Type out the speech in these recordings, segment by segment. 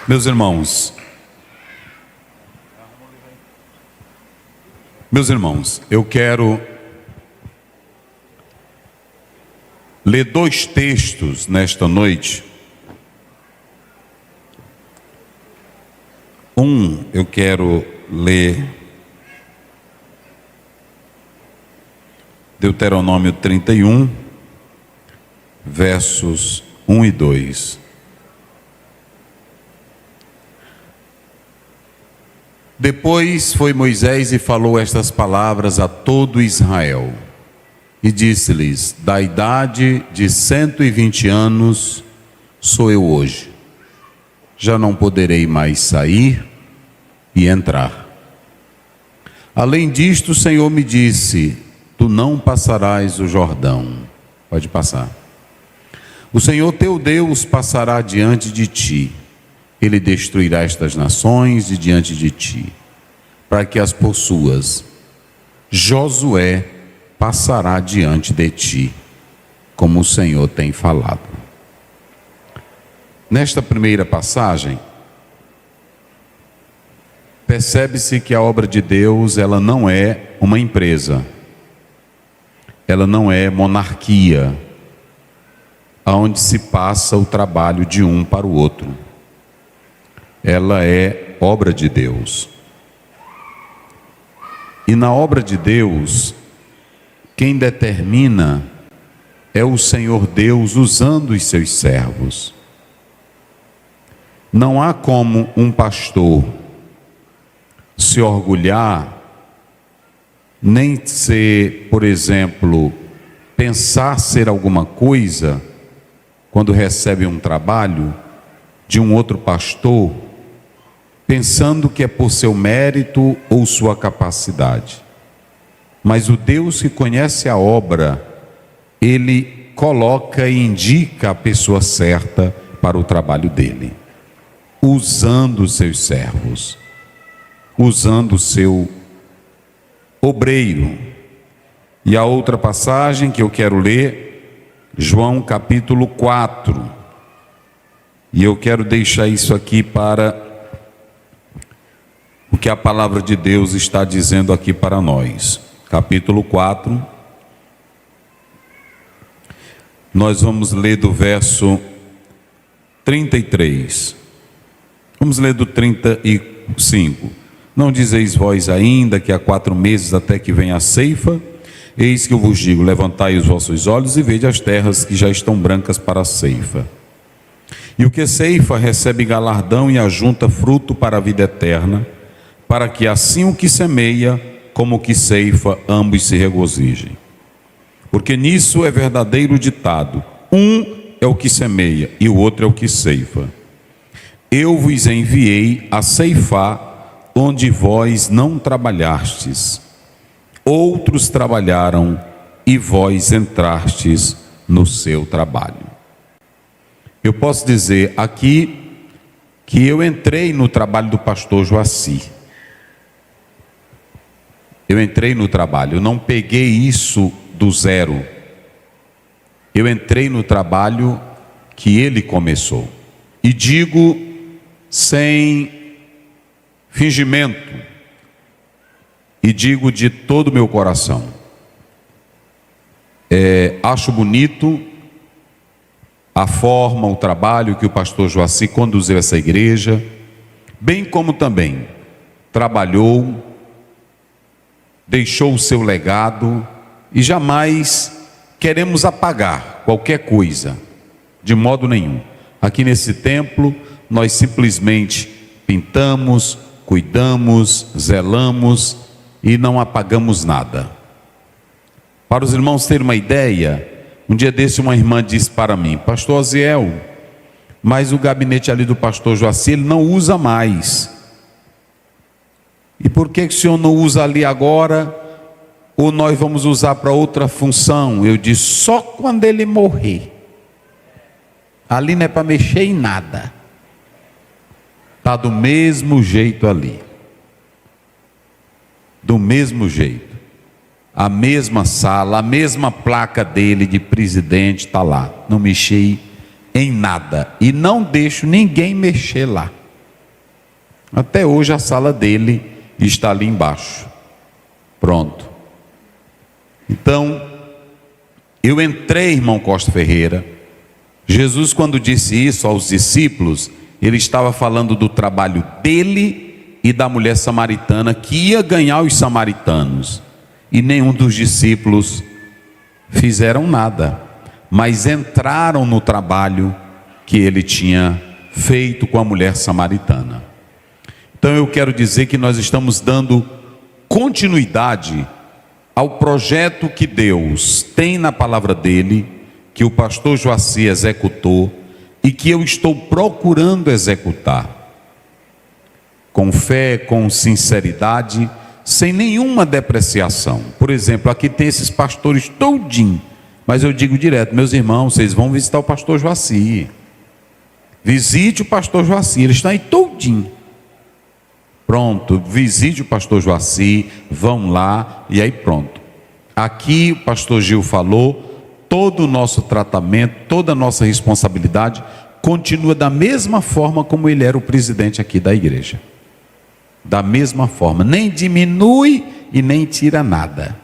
Meus irmãos, eu quero ler dois textos nesta noite. Eu quero ler Deuteronômio 31, versos 1 e 2. Depois foi Moisés e falou estas palavras a todo Israel, e disse-lhes: da idade de 120 anos sou eu hoje, já não poderei mais sair e entrar. Além disto, o Senhor me disse: tu não passarás o Jordão. Pode passar. O Senhor teu Deus passará diante de ti. Ele destruirá estas nações de diante de ti, para que as possuas. Josué passará diante de ti, como o Senhor tem falado. Nesta primeira passagem, percebe-se que a obra de Deus, ela não é uma empresa, ela não é monarquia, aonde se passa o trabalho de um para o outro. Ela é obra de Deus. E na obra de Deus, quem determina é o Senhor Deus usando os seus servos. Não há como um pastor se orgulhar, nem ser, por exemplo, pensar ser alguma coisa quando recebe um trabalho de um outro pastor, pensando que é por seu mérito ou sua capacidade. Mas o Deus que conhece a obra, Ele coloca e indica a pessoa certa para o trabalho dele, usando os seus servos, usando o seu obreiro. E a outra passagem que eu quero ler, João capítulo 4, e eu quero deixar isso aqui para o que a palavra de Deus está dizendo aqui para nós. Capítulo 4, nós vamos ler do verso 33, vamos ler do 35. Não dizeis vós ainda que há 4 meses até que venha a ceifa? Eis que eu vos digo: levantai os vossos olhos e vede as terras que já estão brancas para a ceifa. E o que ceifa recebe galardão e ajunta fruto para a vida eterna, para que assim o que semeia como o que ceifa, ambos se regozijem. Porque nisso é verdadeiro ditado: um é o que semeia e o outro é o que ceifa. Eu vos enviei a ceifar onde vós não trabalhastes. Outros trabalharam e vós entrastes no seu trabalho. Eu posso dizer aqui que eu entrei no trabalho do pastor Joaci. Eu entrei no trabalho, eu não peguei isso do zero. Eu entrei no trabalho que ele começou. E digo sem fingimento, e digo de todo o meu coração. Acho bonito a forma, o trabalho que o pastor Joaci conduziu essa igreja, bem como também trabalhou, deixou o seu legado, e jamais queremos apagar qualquer coisa, de modo nenhum. Aqui nesse templo, nós simplesmente pintamos, cuidamos, zelamos e não apagamos nada. Para os irmãos terem uma ideia, um dia desse uma irmã disse para mim: pastor Oziel, mas o gabinete ali do pastor Joaci, ele não usa mais. E por que o senhor não usa ali agora? Ou nós vamos usar para outra função? Eu disse: só quando ele morrer. Ali não é para mexer em nada. Está do mesmo jeito ali. Do mesmo jeito. A mesma sala, a mesma placa dele de presidente está lá. Não mexi em nada. E não deixo ninguém mexer lá. Até hoje a sala dele está ali embaixo. Pronto. Então, eu entrei, irmão Costa Ferreira. Jesus, quando disse isso aos discípulos, ele estava falando do trabalho dele e da mulher samaritana que ia ganhar os samaritanos. E nenhum dos discípulos fizeram nada, mas entraram no trabalho que ele tinha feito com a mulher samaritana. Então eu quero dizer que nós estamos dando continuidade ao projeto que Deus tem na palavra dele, que o pastor Joaci executou e que eu estou procurando executar, com fé, com sinceridade, sem nenhuma depreciação. Por exemplo, aqui tem esses pastores todinho, mas eu digo direto: meus irmãos, vocês vão visitar o pastor Joaci, visite o pastor Joaci, ele está aí todinho. Pronto, visite o pastor Joaci, vão lá e aí pronto. Aqui o pastor Gil falou, todo o nosso tratamento, toda a nossa responsabilidade continua da mesma forma como ele era o presidente aqui da igreja. Da mesma forma, nem diminui e nem tira nada.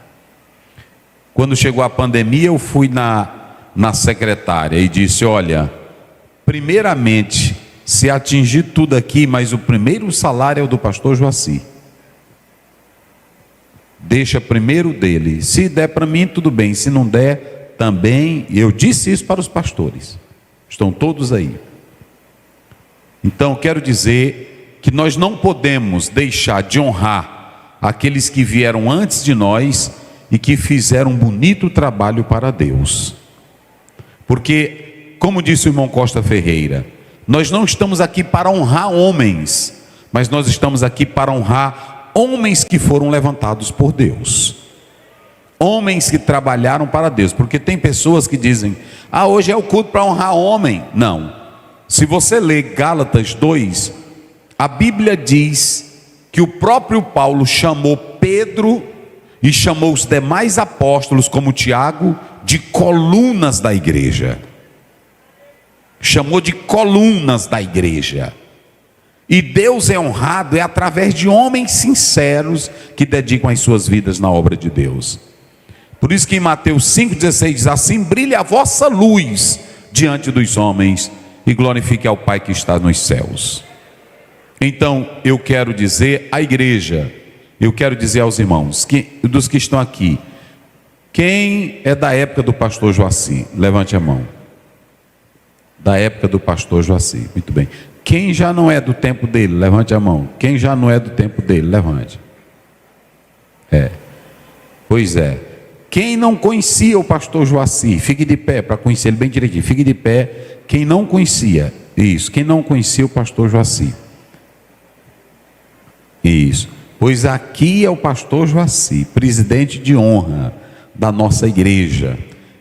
Quando chegou a pandemia, eu fui na secretária e disse: olha, primeiramente, se atingir tudo aqui, mas o primeiro salário é o do pastor Joaci. Deixa primeiro dele. Se der para mim, tudo bem. Se não der, também. Eu disse isso para os pastores. Estão todos aí. Então, quero dizer que nós não podemos deixar de honrar aqueles que vieram antes de nós e que fizeram um bonito trabalho para Deus. Porque, como disse o irmão Costa Ferreira, nós não estamos aqui para honrar homens, mas nós estamos aqui para honrar homens que foram levantados por Deus. Homens que trabalharam para Deus. Porque tem pessoas que dizem: ah, hoje é o culto para honrar homem. Não. Se você ler Gálatas 2, a Bíblia diz que o próprio Paulo chamou Pedro e chamou os demais apóstolos, como Tiago, de colunas da igreja. Chamou de colunas da igreja. E Deus é honrado através de homens sinceros que dedicam as suas vidas na obra de Deus. Por isso que em Mateus 5,16 diz: assim brilhe a vossa luz diante dos homens e glorifique ao Pai que está nos céus. Então eu quero dizer à igreja, eu quero dizer aos irmãos, dos que estão aqui, quem é da época do pastor Joaci? Levante a mão. Da época do pastor Joaci, muito bem. Quem já não é do tempo dele? Levante a mão. Quem já não é do tempo dele? Levante. Pois é. Quem não conhecia o pastor Joaci, fique de pé para conhecer ele bem direitinho. Fique de pé. Quem não conhecia, isso. Quem não conhecia o pastor Joaci. Isso. Pois aqui é o pastor Joaci, presidente de honra da nossa igreja,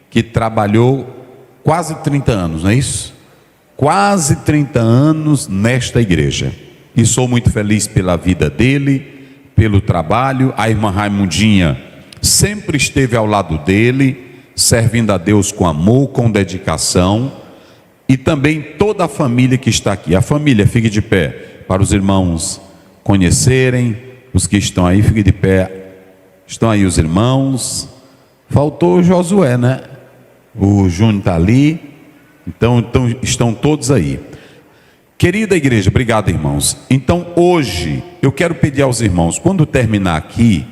que trabalhou quase 30 anos, não é isso? Quase 30 anos nesta igreja. E sou muito feliz pela vida dele, pelo trabalho. A irmã Raimundinha sempre esteve ao lado dele, servindo a Deus com amor, com dedicação. E também toda a família que está aqui. A família, fique de pé, para os irmãos conhecerem. Os que estão aí, fique de pé. Estão aí os irmãos. Faltou o Josué, né? O Júnior está ali. Então estão todos aí. Querida igreja, obrigado, irmãos. Então hoje eu quero pedir aos irmãos, quando terminar aqui,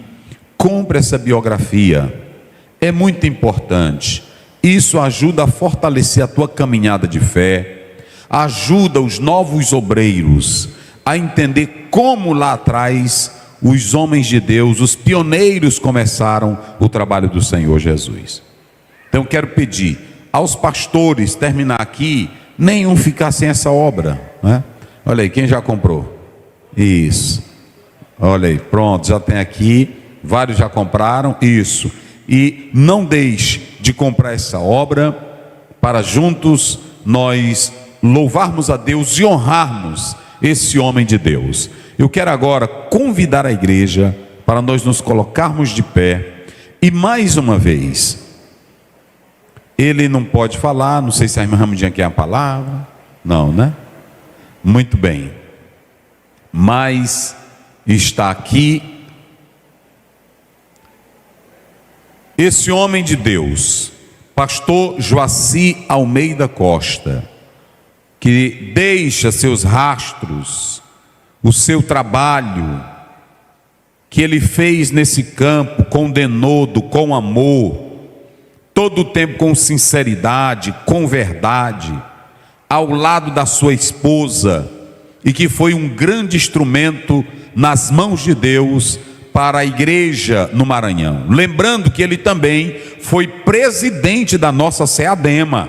compre essa biografia. É muito importante. Isso ajuda a fortalecer a tua caminhada de fé, ajuda os novos obreiros a entender como lá atrás os homens de Deus, os pioneiros, começaram o trabalho do Senhor Jesus. Então eu quero pedir aos pastores, terminar aqui, nenhum ficar sem essa obra, né? Olha aí, quem já comprou? Isso. Olha aí, pronto, já tem aqui, vários já compraram, isso. E não deixe de comprar essa obra, para juntos nós louvarmos a Deus e honrarmos esse homem de Deus. Eu quero agora convidar a igreja para nós nos colocarmos de pé. E mais uma vez, ele não pode falar, não sei se a irmã Ramudinha quer a palavra. Não, né? Muito bem. mas está aqui esse homem de Deus, pastor Joaci Almeida Costa, que deixa seus rastros, o seu trabalho que ele fez nesse campo com denodo, com amor, todo o tempo com sinceridade, com verdade, ao lado da sua esposa, e que foi um grande instrumento nas mãos de Deus para a igreja no Maranhão. Lembrando que ele também foi presidente da nossa SEADEMA.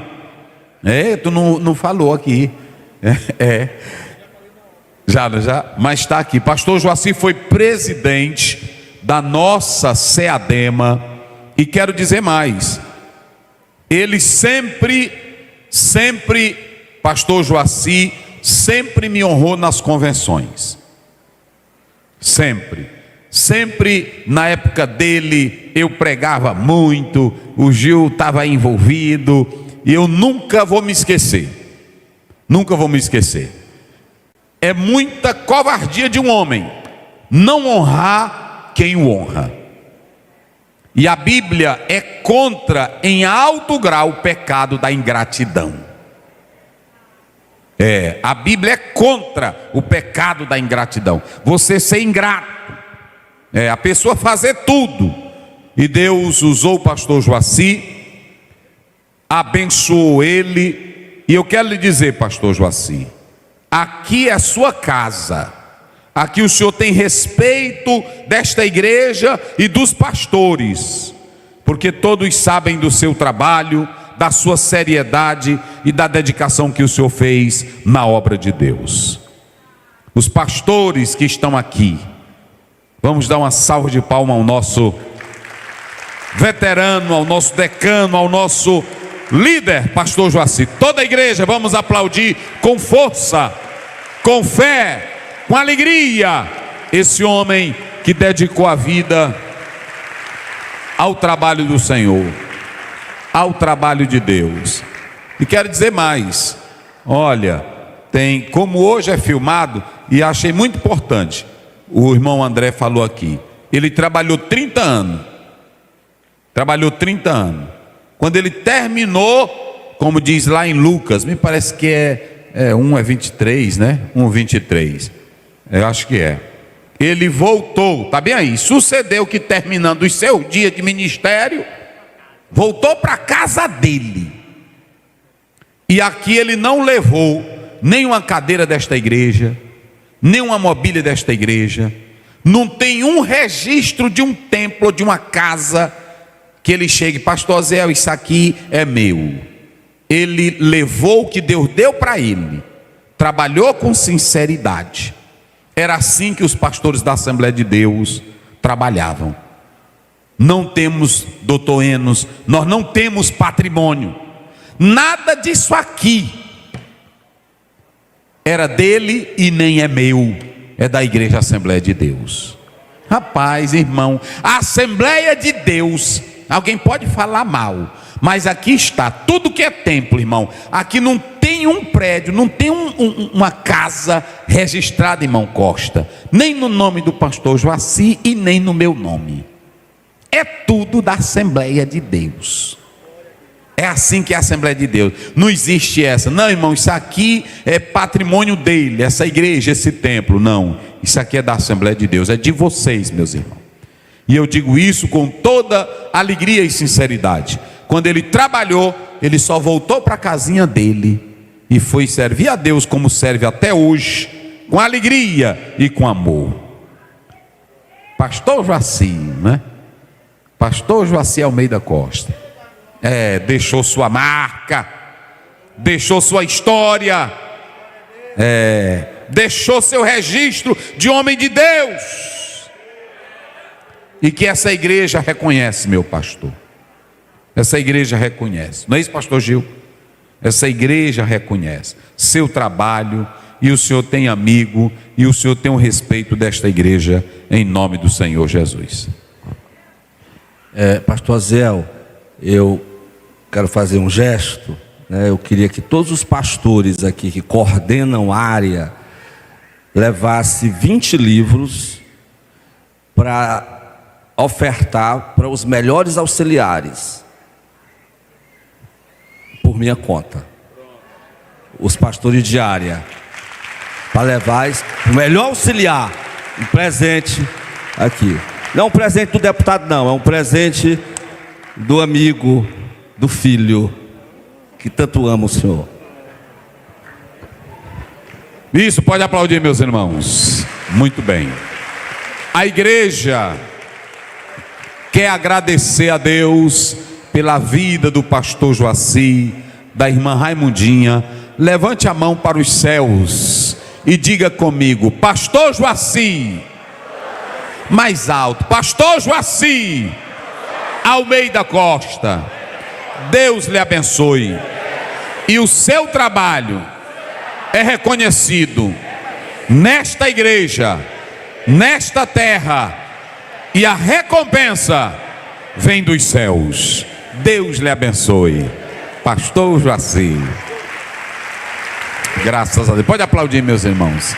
Tu não falou aqui. Já, mas está aqui. Pastor Joaci foi presidente da nossa SEADEMA, e quero dizer mais, ele sempre, pastor Joaci, sempre me honrou nas convenções, sempre na época dele eu pregava muito, o Gil estava envolvido, e eu nunca vou me esquecer, é muita covardia de um homem não honrar quem o honra, e a Bíblia é contra em alto grau o pecado da ingratidão. A Bíblia é contra o pecado da ingratidão, você ser ingrato, a pessoa fazer tudo, e Deus usou o pastor Joaci, abençoou ele, e eu quero lhe dizer, pastor Joaci, aqui é a sua casa, aqui o senhor tem respeito desta igreja e dos pastores, porque todos sabem do seu trabalho, da sua seriedade e da dedicação que o senhor fez na obra de Deus. Os pastores que estão aqui, vamos dar uma salva de palmas ao nosso veterano, ao nosso decano, ao nosso líder, pastor Joaci. Toda a igreja, vamos aplaudir com força, com fé, com alegria, esse homem que dedicou a vida ao trabalho do Senhor, ao trabalho de Deus. E quero dizer mais, olha, como hoje é filmado, e achei muito importante, o irmão André falou aqui, ele trabalhou 30 anos, quando ele terminou, como diz lá em Lucas, me parece que é 23, né? 1:23, eu acho que é. Ele voltou, tá bem aí, sucedeu que terminando os seus dias de ministério, voltou para a casa dele, e aqui ele não levou nenhuma cadeira desta igreja, nenhuma mobília desta igreja, não tem um registro de um templo, de uma casa, que ele chegue, pastor Zé, isso aqui é meu. Ele levou o que Deus deu para ele, trabalhou com sinceridade. Era assim que os pastores da Assembleia de Deus trabalhavam. Não temos doutor Enos, nós não temos patrimônio, nada disso aqui era dele e nem é meu, é da igreja Assembleia de Deus. Rapaz, irmão, a Assembleia de Deus, alguém pode falar mal, mas aqui está tudo que é templo, irmão. Aqui não tem um prédio, não tem uma casa registrada, irmão Costa, nem no nome do pastor Joaci e nem no meu nome. É tudo da Assembleia de Deus. É assim que é a Assembleia de Deus. Não existe essa, não, irmão, isso aqui é patrimônio dele, essa igreja, esse templo. Não, isso aqui é da Assembleia de Deus, é de vocês, meus irmãos. E eu digo isso com toda alegria e sinceridade. Quando ele trabalhou, ele só voltou para a casinha dele e foi servir a Deus como serve até hoje, com alegria e com amor. Pastor Joaci, né? Pastor Joaci Almeida Costa, deixou sua marca, deixou sua história, deixou seu registro de homem de Deus, e que essa igreja reconhece, meu pastor. Essa igreja reconhece, não é isso, pastor Gil? Essa igreja reconhece seu trabalho, e o senhor tem amigo, e o senhor tem o respeito desta igreja, em nome do Senhor Jesus. Pastor Zé, eu quero fazer um gesto, né? Eu queria que todos os pastores aqui que coordenam a área, levasse 20 livros para ofertar para os melhores auxiliares, por minha conta, os pastores de área, para levar o melhor auxiliar, um presente aqui. Não é um presente do deputado, não, é um presente do amigo, do filho, que tanto ama o Senhor. Isso, pode aplaudir, meus irmãos. Muito bem. A igreja quer agradecer a Deus pela vida do pastor Joaci, da irmã Raimundinha. Levante a mão para os céus e diga comigo: pastor Joaci. Mais alto: pastor Joaci Almeida Costa, Deus lhe abençoe, e o seu trabalho é reconhecido nesta igreja, nesta terra, e a recompensa vem dos céus. Deus lhe abençoe, pastor Joaci. Graças a Deus. Pode aplaudir, meus irmãos.